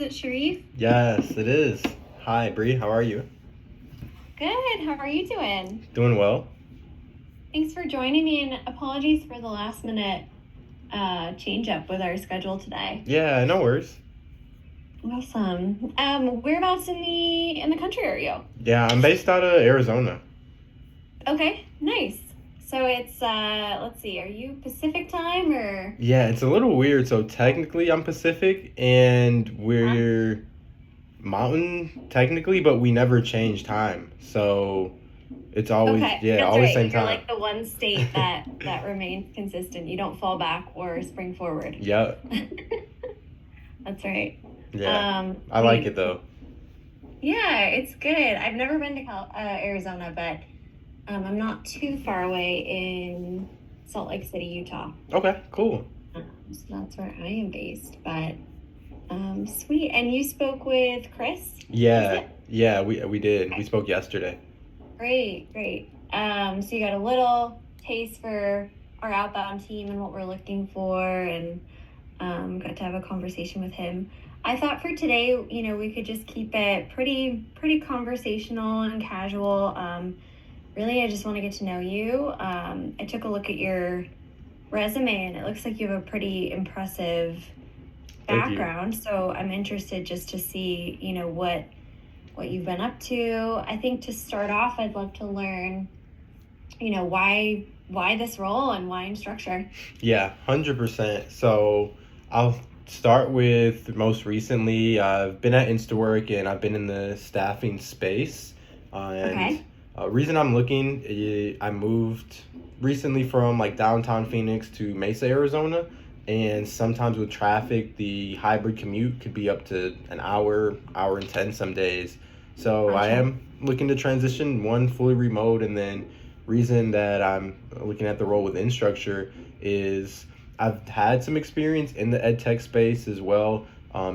it Sharif? Yes, it is. Hi, Bree. How are you? Good. How are you doing? Doing well. Thanks for joining me, and apologies for the last minute change up with our schedule today. Yeah, no worries. Awesome. Whereabouts in the country are you? Yeah, I'm based out of Arizona. Okay, nice. So it's let's see, are you Pacific time or Yeah, it's a little weird. So technically, I'm Pacific, and huh? we're Mountain technically, but we never change time. So it's always Okay, yeah, that's always right. same You're time. like the one state that remains consistent. You don't fall back or spring forward. Yep. That's right. Yeah, I like it Sweet. though. Yeah, it's good. I've never been to Arizona, but I'm not too far away in Salt Lake City, Utah. Okay, cool. So that's where I am based. But sweet. And you spoke with Chris, is Yeah, it? yeah, we did. We Okay. spoke yesterday. Great, great. So you got a little taste for our outbound team and what we're looking for, and got to have a conversation with him. I thought for today, we could just keep it pretty conversational and casual. Really, I just want to get to know you. I took a look at your resume and it looks like you have a pretty impressive Thank you. background. So I'm interested just to see, what you've been up to. I think to start off, I'd love to learn, why this role and why instructor. Yeah, 100%. So I'll start with most recently. I've been at Instawork and I've been in the staffing space. And Okay. reason I'm looking, I moved recently from like downtown Phoenix to Mesa, Arizona. And sometimes with traffic, the hybrid commute could be up to an hour, hour and 10 some days. So I Gotcha. am looking to transition one fully remote, and then reason that I'm looking at the role with Instructure is I've had some experience in the ed tech space as well,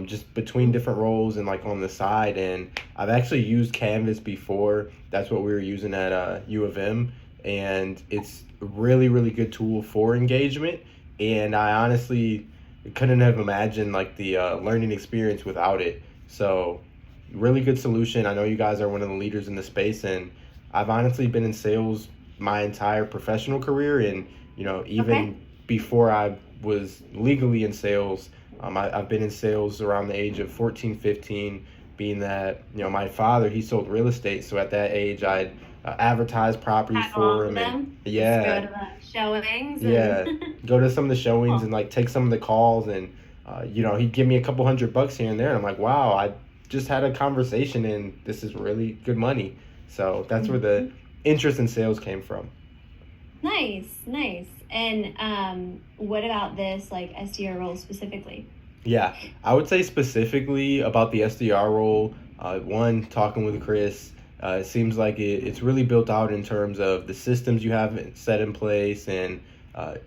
just between different roles and like on the side. And I've actually used Canvas before. That's what we were using at U of M, and it's a really really good tool for engagement. And I honestly couldn't have imagined like the learning experience without it. So really good solution. I know you guys are one of the leaders in the space, and I've honestly been in sales my entire professional career, and Okay. even before I was legally in sales, I've been in sales around the age of 14, 15, being that my father, he sold real estate, so at that age I'd advertise properties Tag for along with him. And them. Just go yeah, to the showings and yeah, go to some of the showings cool. and like take some of the calls. And he'd give me a couple $100 here and there, and I'm like, wow, I just had a conversation and this is really good money. So that's where the Mhm. interest in sales came from. Nice, nice. And what about this like SDR role specifically? Yeah, I would say specifically about the SDR role, one, talking with Chris, it seems like it's really built out in terms of the systems you have set in place, and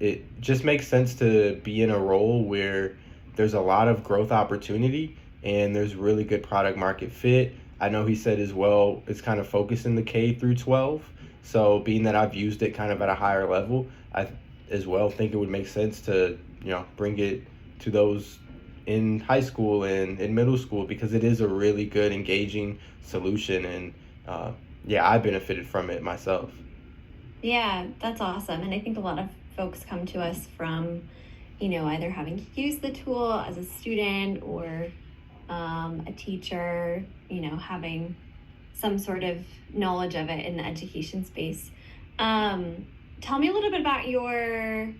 it just makes sense to be in a role where there's a lot of growth opportunity and there's really good product market fit. I know he said as well it's kind of focused in the K through 12. So being that I've used it kind of at a higher level, I as well think it would make sense to, bring it to those in high school and in middle school, because it is a really good engaging solution. And uh, yeah, I benefited from it myself. Yeah, that's awesome. And I think a lot of folks come to us from, either having used the tool as a student or a teacher, having some sort of knowledge of it in the education space. Um, Tell me a little bit about your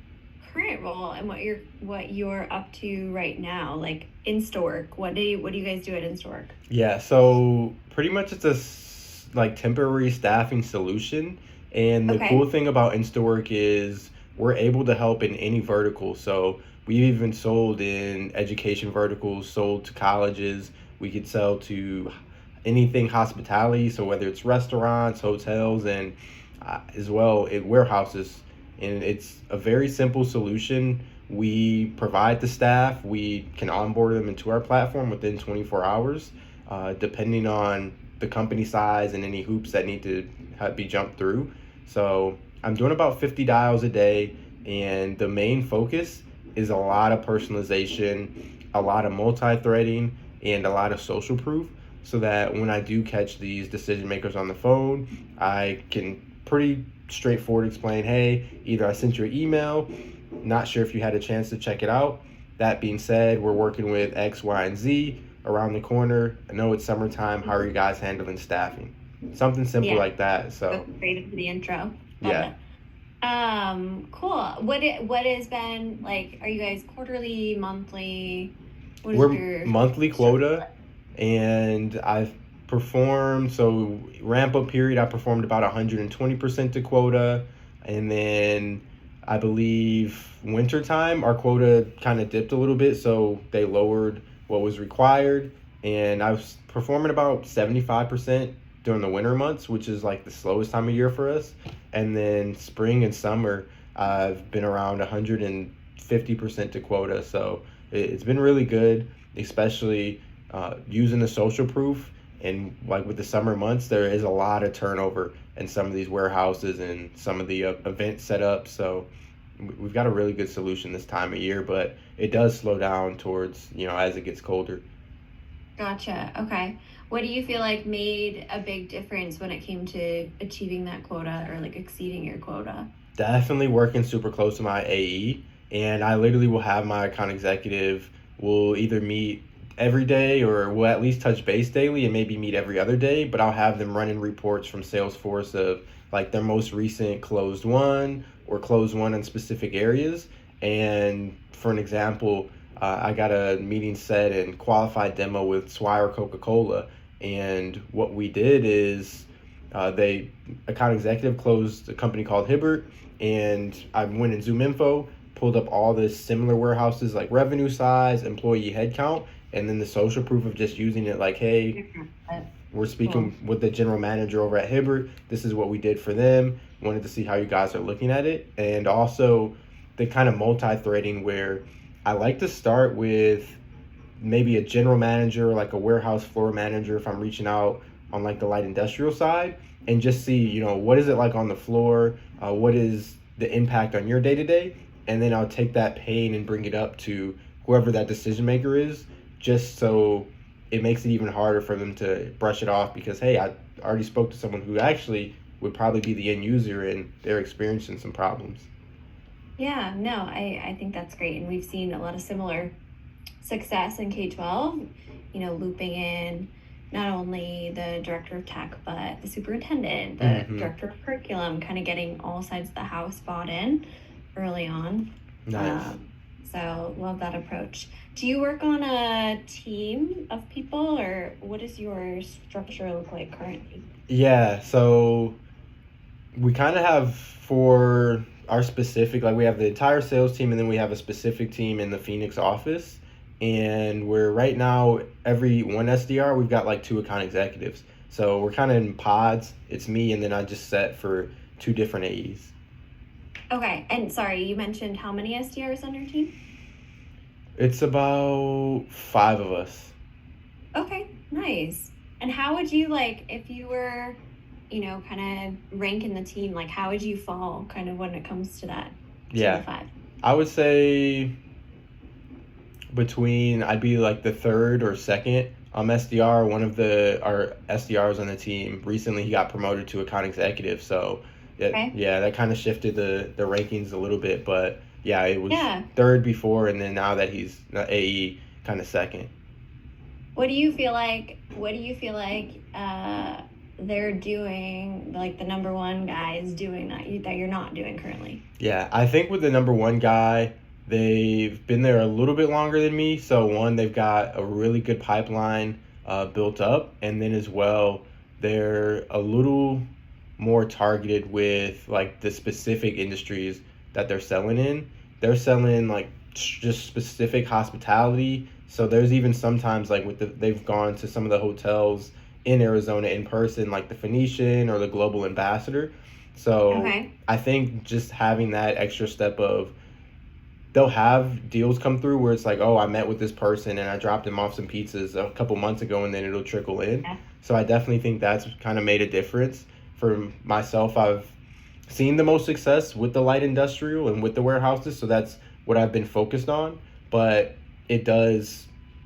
current role and what you're up to right now, like InstaWork. What do you guys do at InstaWork? Yeah, so pretty much it's a like temporary staffing solution. And the cool Okay. thing about InstaWork is we're able to help in any vertical. So we've even sold in education verticals, sold to colleges. We could sell to anything hospitality. So whether it's restaurants, hotels, and as well at warehouses. And it's a very simple solution. We provide the staff. We can onboard them into our platform within 24 hours, depending on the company size and any hoops that need to be jumped through. So I'm doing about 50 dials a day, and the main focus is a lot of personalization, a lot of multi-threading, and a lot of social proof, so that when I do catch these decision makers on the phone, I can pretty straightforward explain, hey, either I sent you an email, not sure if you had a chance to check it out. That being said, we're working with X, Y, and Z around the corner. I know it's summertime. How are you guys handling staffing? Something simple Yeah, like that. go So, straight into the intro. Love yeah. it. Cool. What has been like, are you guys quarterly, monthly? What is We're your monthly structure quota, like? and I've performed, so ramp up period, I performed about 120% to quota. And then I believe wintertime, our quota kind of dipped a little bit, so they lowered what was required. And I was performing about 75% during the winter months, which is like the slowest time of year for us. And then spring and summer, I've been around 150% to quota. So it's been really good, especially using the social proof. And like with the summer months, there is a lot of turnover in some of these warehouses and some of the event setups. So we've got a really good solution this time of year, but it does slow down towards, as it gets colder. Gotcha. Okay. What do you feel like made a big difference when it came to achieving that quota or like exceeding your quota? Definitely working super close to my AE, and I literally will have my account executive will either meet every day or will at least touch base daily and maybe meet every other day, but I'll have them running reports from Salesforce of like their most recent closed one or closed one in specific areas. And for an example, I got a meeting set and qualified demo with Swire Coca-Cola, and what we did is they account executive closed a company called Hibbert, and I went in Zoom Info, pulled up all the similar warehouses like revenue size, employee headcount, and then the social proof of just using it like, hey, we're Cool. speaking with the general manager over at Hibbert. This is what we did for them. Wanted to see how you guys are looking at it. And also the kind of multi-threading where I like to start with maybe a general manager, like a warehouse floor manager, if I'm reaching out on like the light industrial side, and just see, what is it like on the floor? What is the impact on your day to day? And then I'll take that pain and bring it up to whoever that decision maker is, just so it makes it even harder for them to brush it off because, hey, I already spoke to someone who actually would probably be the end user and they're experiencing some problems. Yeah, no, I think that's great. And we've seen a lot of similar success in K-12, looping in not only the director of tech, but the superintendent, the Hmm. director of curriculum, kind of getting all sides of the house bought in early on. Nice. Um, so love that approach. Do you work on a team of people or what does your structure look like currently? Yeah, so we kind of have for our specific, like we have the entire sales team and then we have a specific team in the Phoenix office. And we're right now, every one SDR, we've got like two account executives. So we're kind of in pods. It's me, and then I just set for two different AEs. Okay, and sorry, you mentioned how many SDRs on your team? It's about five of us. Okay, nice. And how would you like if you were, kind of ranking the team, like how would you fall kind of when it comes to that team of Yeah, five? I would say I'd be like the third or second SDR. One of our SDRs on the team recently he got promoted to account executive, so Okay. yeah, that kind of shifted the rankings a little bit, but yeah, it was Yeah. third before, and then now that he's AE, kind of second. What do you feel like they're doing, like the number one guy is doing that you're not doing currently? Yeah, I think with the number one guy, they've been there a little bit longer than me. So one, they've got a really good pipeline built up, and then as well, they're a little more targeted with like the specific industries that they're selling in. They're selling like just specific hospitality. So there's even sometimes like they've gone to some of the hotels in Arizona in person, like the Phoenician or the Global Ambassador. So Okay. I think just having that extra step of they'll have deals come through where it's like, oh, I met with this person and I dropped him off some pizzas a couple months ago, and then it'll trickle in. Yeah. So I definitely think that's kind of made a difference for myself. I've seen the most success with the light industrial and with the warehouses, so that's what I've been focused on. But it does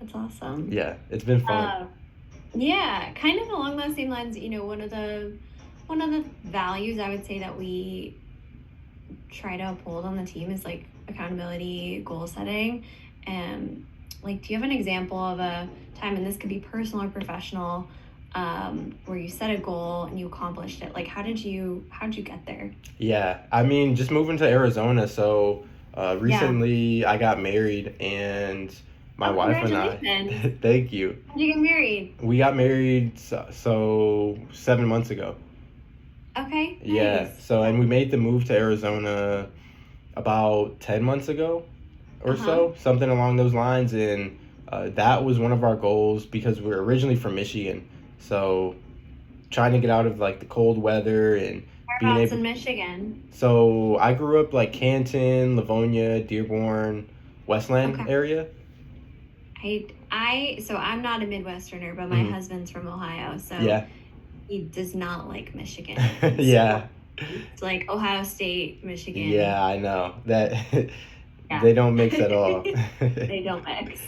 That's awesome. Yeah, it's been fun. Uh, yeah, kind of along those same lines, one of the values I would say that we try to uphold on the team is like accountability, goal setting. And like, do you have an example of a time, and this could be personal or professional, where you set a goal and you accomplished it? Like, how did you get there? Yeah, I mean, just moving to Arizona. So Yeah. recently I got married, and my Oh, wife and I, congratulations. thank you. How'd you get married? We got married so 7 months ago. Okay, Yeah, nice. so and we made the move to Arizona about 10 months ago or Uh-huh. so, something along those lines. And that was one of our goals because we are originally from Michigan. So trying to get out of like the cold weather and being Whereabouts able. in Michigan? So I grew up like Canton, Livonia, Dearborn, Westland Okay. area. So I'm not a Midwesterner, but my Hmm. husband's from Ohio, so Yeah. he does not like Michigan. He's Yeah. it's like Ohio State, Yeah, Michigan. I know that Yeah. they don't mix at all. They don't mix.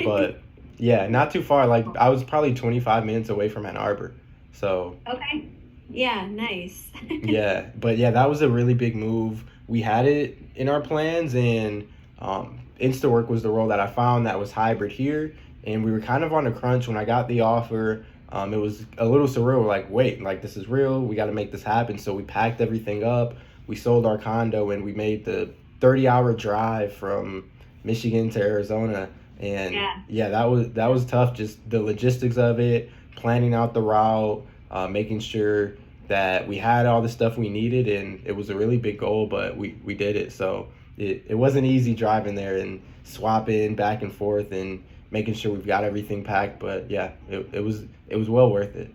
But yeah, not too far. Like I was probably 25 minutes away from Ann Arbor. So Okay. Yeah, nice. yeah, but yeah, that was a really big move. We had it in our plans, and InstaWork was the role that I found that was hybrid here, and we were kind of on a crunch when I got the offer. It was a little surreal. Like, wait, like this is real. We got to make this happen. So we packed everything up. We sold our condo, and we made the 30-hour drive from Michigan to Arizona. And Yeah. yeah, that was tough. Just the logistics of it, planning out the route, making sure that we had all the stuff we needed, and it was a really big goal, but we did it. So it wasn't easy driving there and swapping back and forth and making sure we've got everything packed, but yeah, it was well worth it.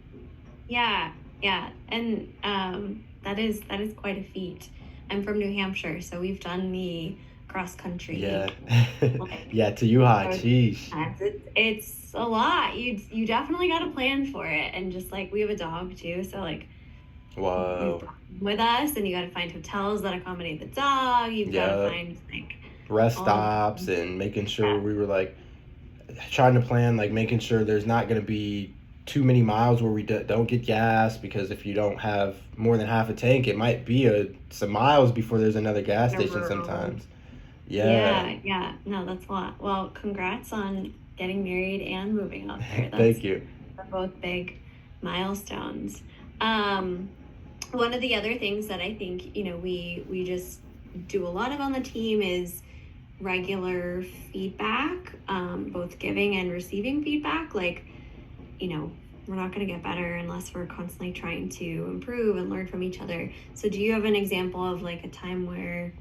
Yeah. Yeah. And that is quite a feat. I'm from New Hampshire, so we've done the cross Yeah. country like Yeah, to you high, road sheesh. times. It's a lot. You definitely got to plan for it, and just like we have a dog too, so like we've Whoa. brought him with us, and you got to find hotels that accommodate the dog. You've got to Yeah. find like Rest all of stops and making sure that. we were like trying to plan, like making sure there's not going to be too many miles where we don't get gas, because if you don't have more than half a tank, it might be some miles before there's another gas In a station rural. sometimes. Yeah. Yeah, yeah. No, that's a lot. Well, congrats on getting married and moving out there. Thank you. They're both big milestones. Um, One of the other things that I think, we just do a lot of on the team is regular feedback, both giving and receiving feedback. Like, we're not going to get better unless we're constantly trying to improve and learn from each other. So, do you have an example of like a time where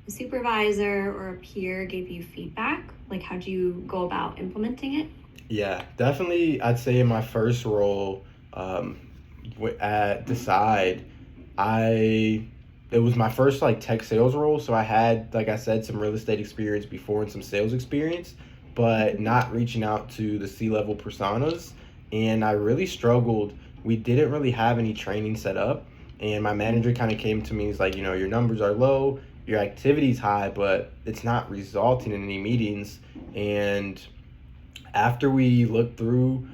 a supervisor or a peer gave you feedback? Like, how do you go about implementing it? Yeah, definitely. I'd say in my first role at Decide, I it was my first like tech sales role, so I had, like I said, some real estate experience before and some sales experience, but not reaching out to the C-level personas, and I really struggled. We didn't really have any training set up, and my manager kind of came to me. He's like, your numbers are low, your activity's high, but it's not resulting in any meetings. And after we looked through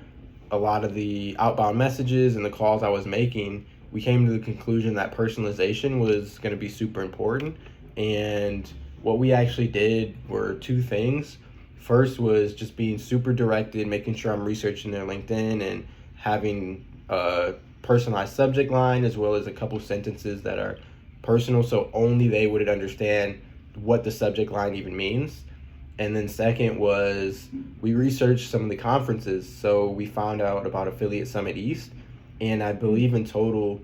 a lot of the outbound messages and the calls I was making, we came to the conclusion that personalization was going to be super important. And what we actually did were two things. First was just being super directed, making sure I'm researching their LinkedIn and having a personalized subject line, as well as a couple sentences that are personal, so only they would understand what the subject line even means. And then second was we researched some of the conferences. So we found out about Affiliate Summit East, and I believe in total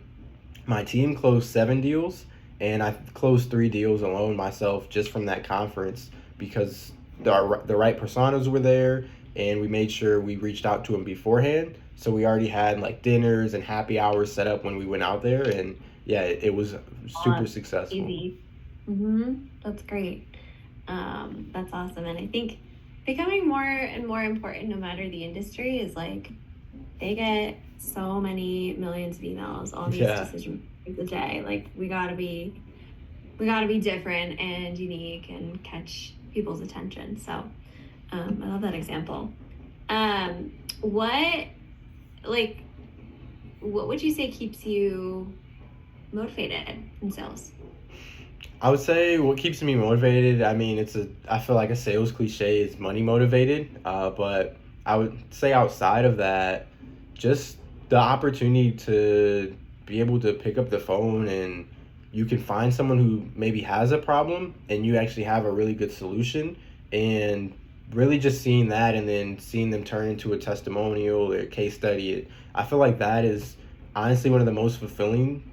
my team closed 7 deals, and I closed 3 deals alone myself just from that conference, because the right personas were there, and we made sure we reached out to them beforehand. So we already had like dinners and happy hours set up when we went out there, and yeah, it was super Oh, successful. easy. That's great. That's awesome. And I think becoming more and more important, no matter the industry, is like they get so many millions of emails, all these Yeah. decisions a day. Like we gotta be different and unique and catch people's attention. So I love that example. What, like, what would you say keeps you motivated in sales? I would say what keeps me motivated. I mean, I feel like a sales cliche is money motivated, but I would say outside of that, just the opportunity to be able to pick up the phone and you can find someone who maybe has a problem and you actually have a really good solution, and really just seeing that and then seeing them turn into a testimonial or a case study. I feel like that is honestly one of the most fulfilling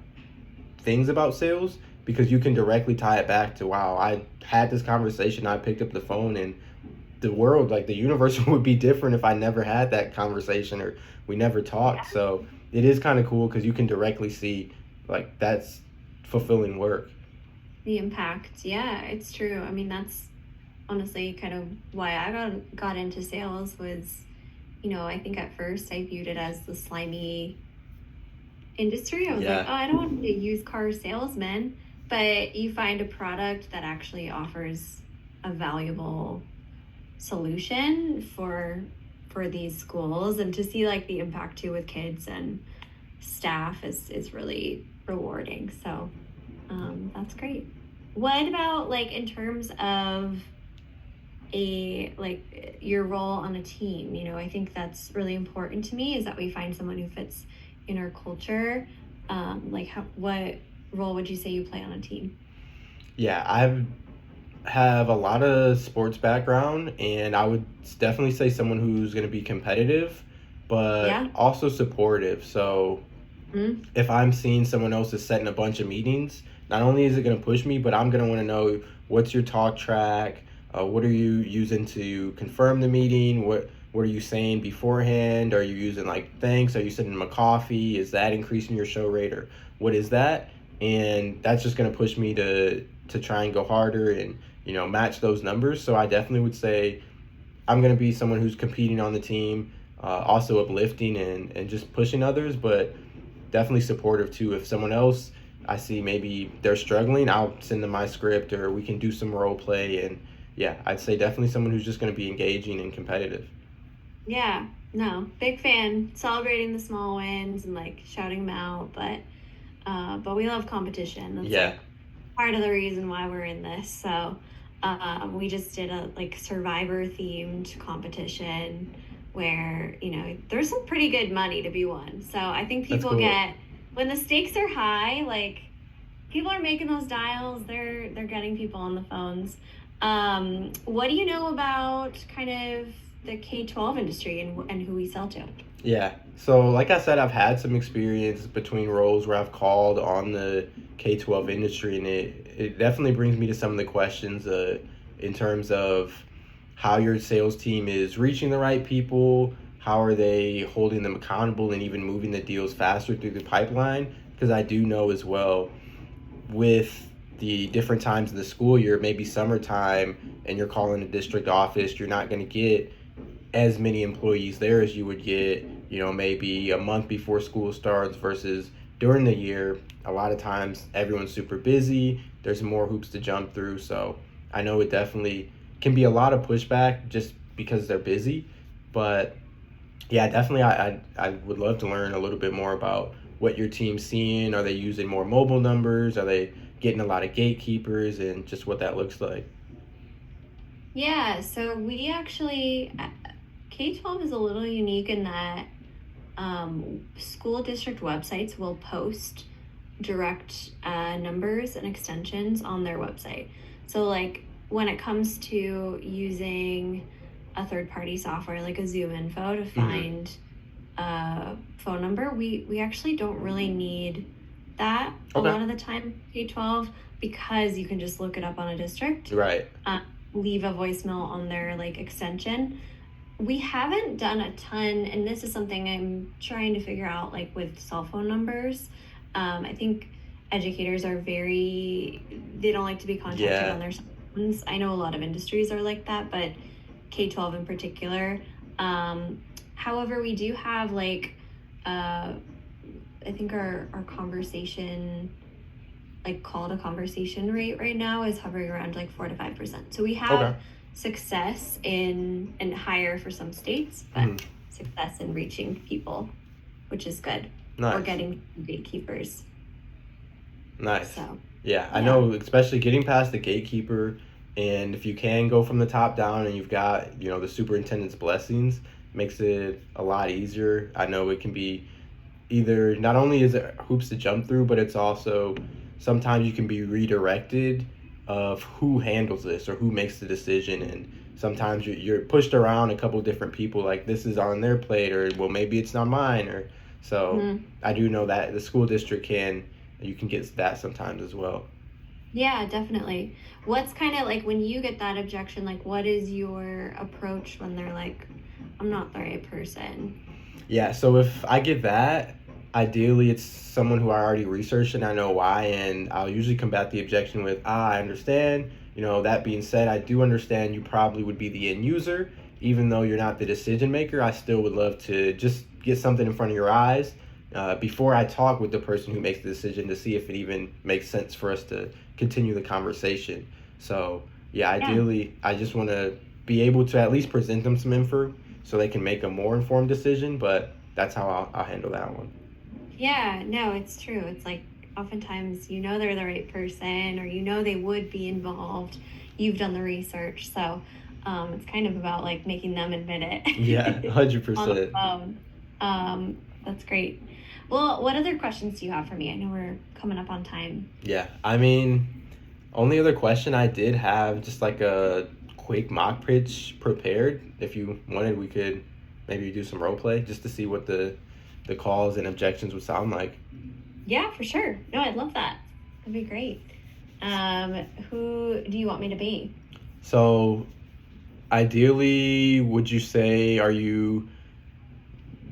things about sales, because you can directly tie it back to, wow, I had this conversation, I picked up the phone, and the world, like the universe, would be different if I never had that conversation or we never talked. So it is kind of cool because you can directly see like that's fulfilling work. The impact. Yeah, it's true. I mean, that's honestly kind of why I got into sales was, I think at first I viewed it as the slimy industry. I was like, Yeah, oh, I don't want to be a used car salesman. But you find a product that actually offers a valuable solution for these schools, and to see like the impact too with kids and staff is really rewarding. So that's great. What about like in terms of a like your role on a team? I think that's really important to me, is that we find someone who fits in our culture. Like what role would you say you play on a team? yeah, I have a lot of sports background, and I would definitely say someone who's going to be competitive, but Yeah. also supportive. So Mhm. if I'm seeing someone else is setting a bunch of meetings, not only is it going to push me, but I'm going to want to know what's your talk track, what are you using to confirm the meeting, what are you saying beforehand? Are you using like thanks? Are you sending them a coffee? Is that increasing your show rate, or what is that? And that's just going to push me to try and go harder and match those numbers. So I definitely would say I'm going to be someone who's competing on the team, also uplifting and just pushing others, but definitely supportive too. If someone else I see maybe they're struggling, I'll send them my script or we can do some role play. And yeah, I'd say definitely someone who's just going to be engaging and competitive. Yeah, no, big fan. Celebrating the small wins and like shouting them out, but we love competition. That's Yeah, like part of the reason why we're in this. So, we just did a like survivor themed competition where, there's some pretty good money to be won. So I think that's people cool. get, when the stakes are high, like people are making those dials, they're getting people on the phones. What do you know about kind of the K-12 industry and who we sell to? Yeah. So, like I said, I've had some experience between roles where I've called on the K-12 industry, and it definitely brings me to some of the questions in terms of how your sales team is reaching the right people, how are they holding them accountable, and even moving the deals faster through the pipeline. Because I do know as well, with the different times in the school year, maybe summertime, and you're calling a district office, you're not going to get as many employees there as you would get, maybe a month before school starts versus during the year. A lot of times everyone's super busy. There's more hoops to jump through. So I know it definitely can be a lot of pushback just because they're busy. But yeah, definitely I would love to learn a little bit more about what your team's seeing. Are they using more mobile numbers? Are they getting a lot of gatekeepers, and just what that looks like? Yeah, so we actually, K-12 is a little unique in that school district websites will post direct numbers and extensions on their website. So, like, when it comes to using a third party software like a ZoomInfo to Hmm. find a phone number, we actually don't really need that a Okay. lot of the time, K-12, because you can just look it up on a district, Right. uh, leave a voicemail on their like extension. We haven't done a ton, and this is something I'm trying to figure out, like with cell phone numbers. I think educators are they don't like to be contacted on Yeah. their cell phones. I know a lot of industries are like that, but K-12 in particular. Um, However, we do have like, uh, I think our conversation, like call to conversation rate right now is hovering around like 4 to 5%. So we have Okay. success in and higher for some states, but Mhm. success in reaching people, which is good, or Nice. getting gatekeepers. Nice. So Yeah, I yeah. know, especially getting past the gatekeeper, and if you can go from the top down and you've got, the superintendent's blessings, makes it a lot easier. I know it can be either not only is it hoops to jump through, but it's also sometimes you can be redirected of who handles this or who makes the decision, and sometimes you're pushed around a couple different people like this is on their plate, or well maybe it's not mine, or so Mhm. I do know that the school district can you can get that sometimes as well. Yeah, definitely. What's kind of like when you get that objection, like what is your approach when they're like, I'm not the right person? Yeah, so if I get that, ideally it's someone who I already researched and I know why, and I'll usually combat the objection with, I understand. That being said, I do understand you probably would be the end user. Even though you're not the decision maker, I still would love to just get something in front of your eyes before I talk with the person who makes the decision to see if it even makes sense for us to continue the conversation. So, yeah, Yeah. ideally, I just want to be able to at least present them some info so they can make a more informed decision. But that's how I'll handle that one. Yeah, no, it's true. It's like oftentimes they're the right person or they would be involved. You've done the research. So it's kind of about like making them admit Yeah, it on the 100%. phone. That's great. Well, what other questions do you have for me? I know we're coming up on time. Yeah, I mean, only other question I did have just like a quick mock pitch prepared. If you wanted, we could maybe do some role play just to see what the calls and objections would sound like. Yeah, for sure. No, I'd love that. That'd be great. Who do you want me to be? So, ideally, would you say are you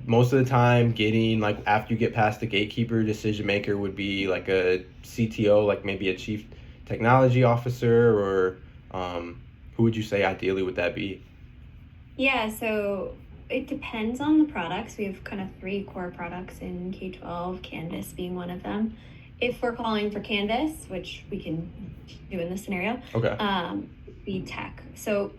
most of the time getting like after you get past the gatekeeper decision maker would be like a CTO, like maybe a chief technology officer, or who would you say ideally would that be? Yeah, so it depends on the products. We have kind of three core products in K-12, Canvas being one of them. If we're calling for Canvas, which we can do in this scenario, Okay. be tech. So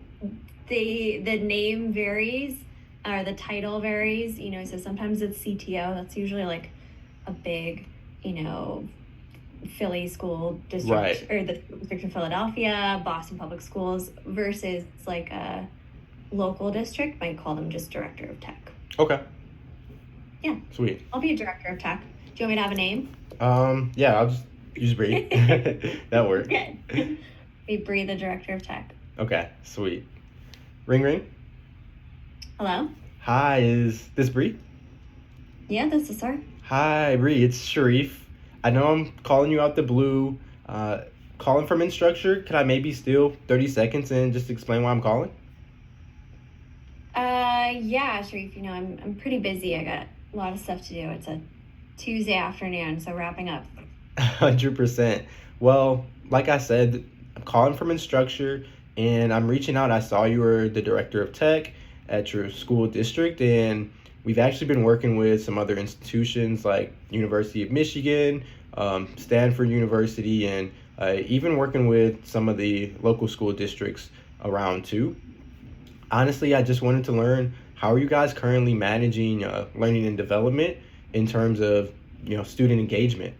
the name varies, or the title varies, so sometimes it's CTO. That's usually like a big, Philly school district Right. or the district in Philadelphia, Boston Public Schools versus like a local district might call them just director of tech. Okay. Yeah, Sweet. I'll be a director of tech. Do you want me to have a name? Yeah, I'll just use Bree. That works. Okay. Be Bree, the director of tech. Okay, sweet. Ring ring. Hello? Hi, is this Bree? Yeah, this is her. Hi, Bree. It's Sharif. I know I'm calling you out the blue. Uh, Calling from Instructure. Could I maybe steal 30 seconds and just explain why I'm calling? Yeah, Sharif, I'm pretty busy. I got a lot of stuff to do. It's a Tuesday afternoon, so wrapping up. 100%. Well, like I said, I'm calling from Instructure and I'm reaching out. I saw you were the director of tech at your school district, and we've actually been working with some other institutions like University of Michigan, Stanford University, and even working with some of the local school districts around too. Honestly, I just wanted to learn how are you guys currently managing learning and development in terms of student engagement.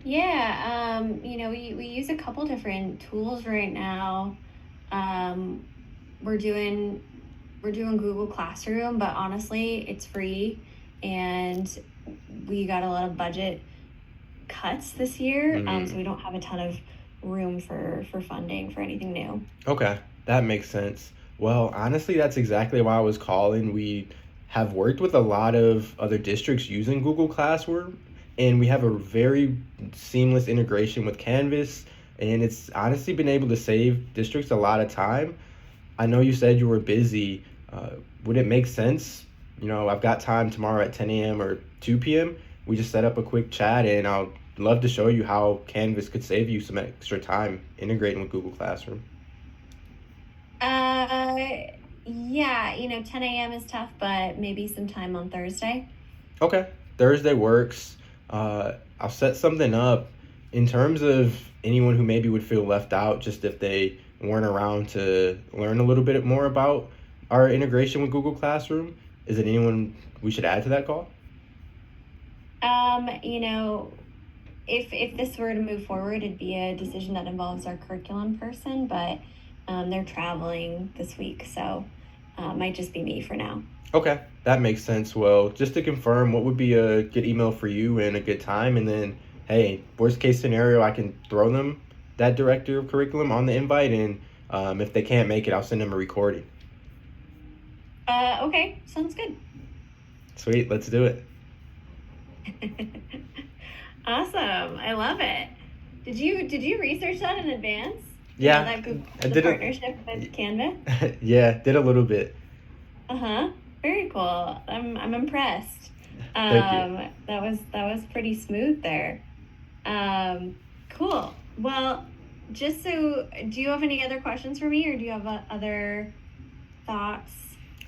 Yeah, we use a couple different tools right now. Um, we're doing we're doing Google Classroom, but honestly, it's free, and we got a lot of budget cuts this year, so Mm. we don't have a ton of room for funding for anything new. Okay, that makes sense. Well, honestly, that's exactly why I was calling. We have worked with a lot of other districts using Google Classroom, and we have a very seamless integration with Canvas, and it's honestly been able to save districts a lot of time. I know you said you were busy. Uh, would it make sense? I've got time tomorrow at 10 a.m. or 2 p.m. We just set up a quick chat, and I'll love to show you how Canvas could save you some extra time integrating with Google Classroom. Uh, yeah, 10 a.m. is tough, but maybe sometime on Thursday. Okay, Thursday works. I'll set something up in terms of anyone who maybe would feel left out, just if they weren't around to learn a little bit more about our integration with Google Classroom. Is it anyone we should add to that call? You know, if this were to move forward, it'd be a decision that involves our curriculum person, but they're traveling this week, so might just be me for now. Okay, that makes sense. Well, just to confirm, what would be a good email for you and a good time? And then, hey, worst case scenario, I can throw them that director of curriculum on the invite, and if they can't make it, I'll send them a recording. Okay, sounds good. Sweet, let's do it. Awesome, I love it. Did you research that in advance? Yeah, That Google, I the did partnership with Canva. it. Yeah, did a little bit. Uh-huh. Very cool. I'm impressed. Thank you. That was pretty smooth there. Cool. Well, just so, do you have any other questions for me, or do you have other thoughts?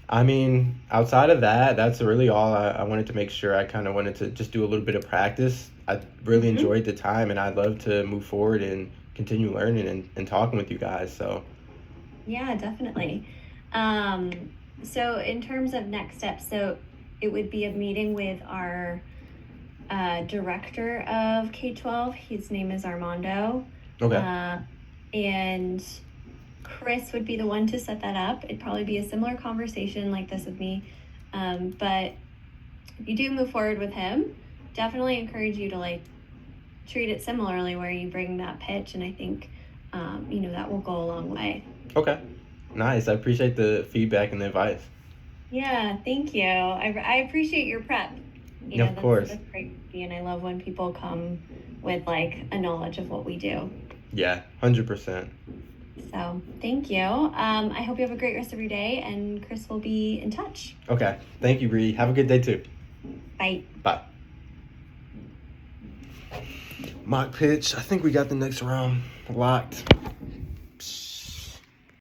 I mean, outside of that, that's really all I wanted to make sure. I kind of wanted to just do a little bit of practice. I really Mm-hmm. enjoyed the time, and I'd love to move forward and continue learning and talking with you guys. So, Yeah, definitely. Um, so in terms of next steps, so it would be a meeting with our director of K-12. His name is Armando. okay. Uh, and Chris would be the one to set that up. It'd probably be a similar conversation like this with me. But if you do move forward with him, definitely encourage you to like treat it similarly where you bring that pitch. And I think, that will go a long way. Okay. Nice. I appreciate the feedback and the advice. Yeah, thank you. I appreciate your prep. Yeah, of course. That's great. And I love when people come with like a knowledge of what we do. Yeah, 100%. So thank you. I hope you have a great rest of your day, and Chris will be in touch. Okay. Thank you, Bree. Have a good day too. Bye. Bye. Mock pitch. I think we got the next round locked.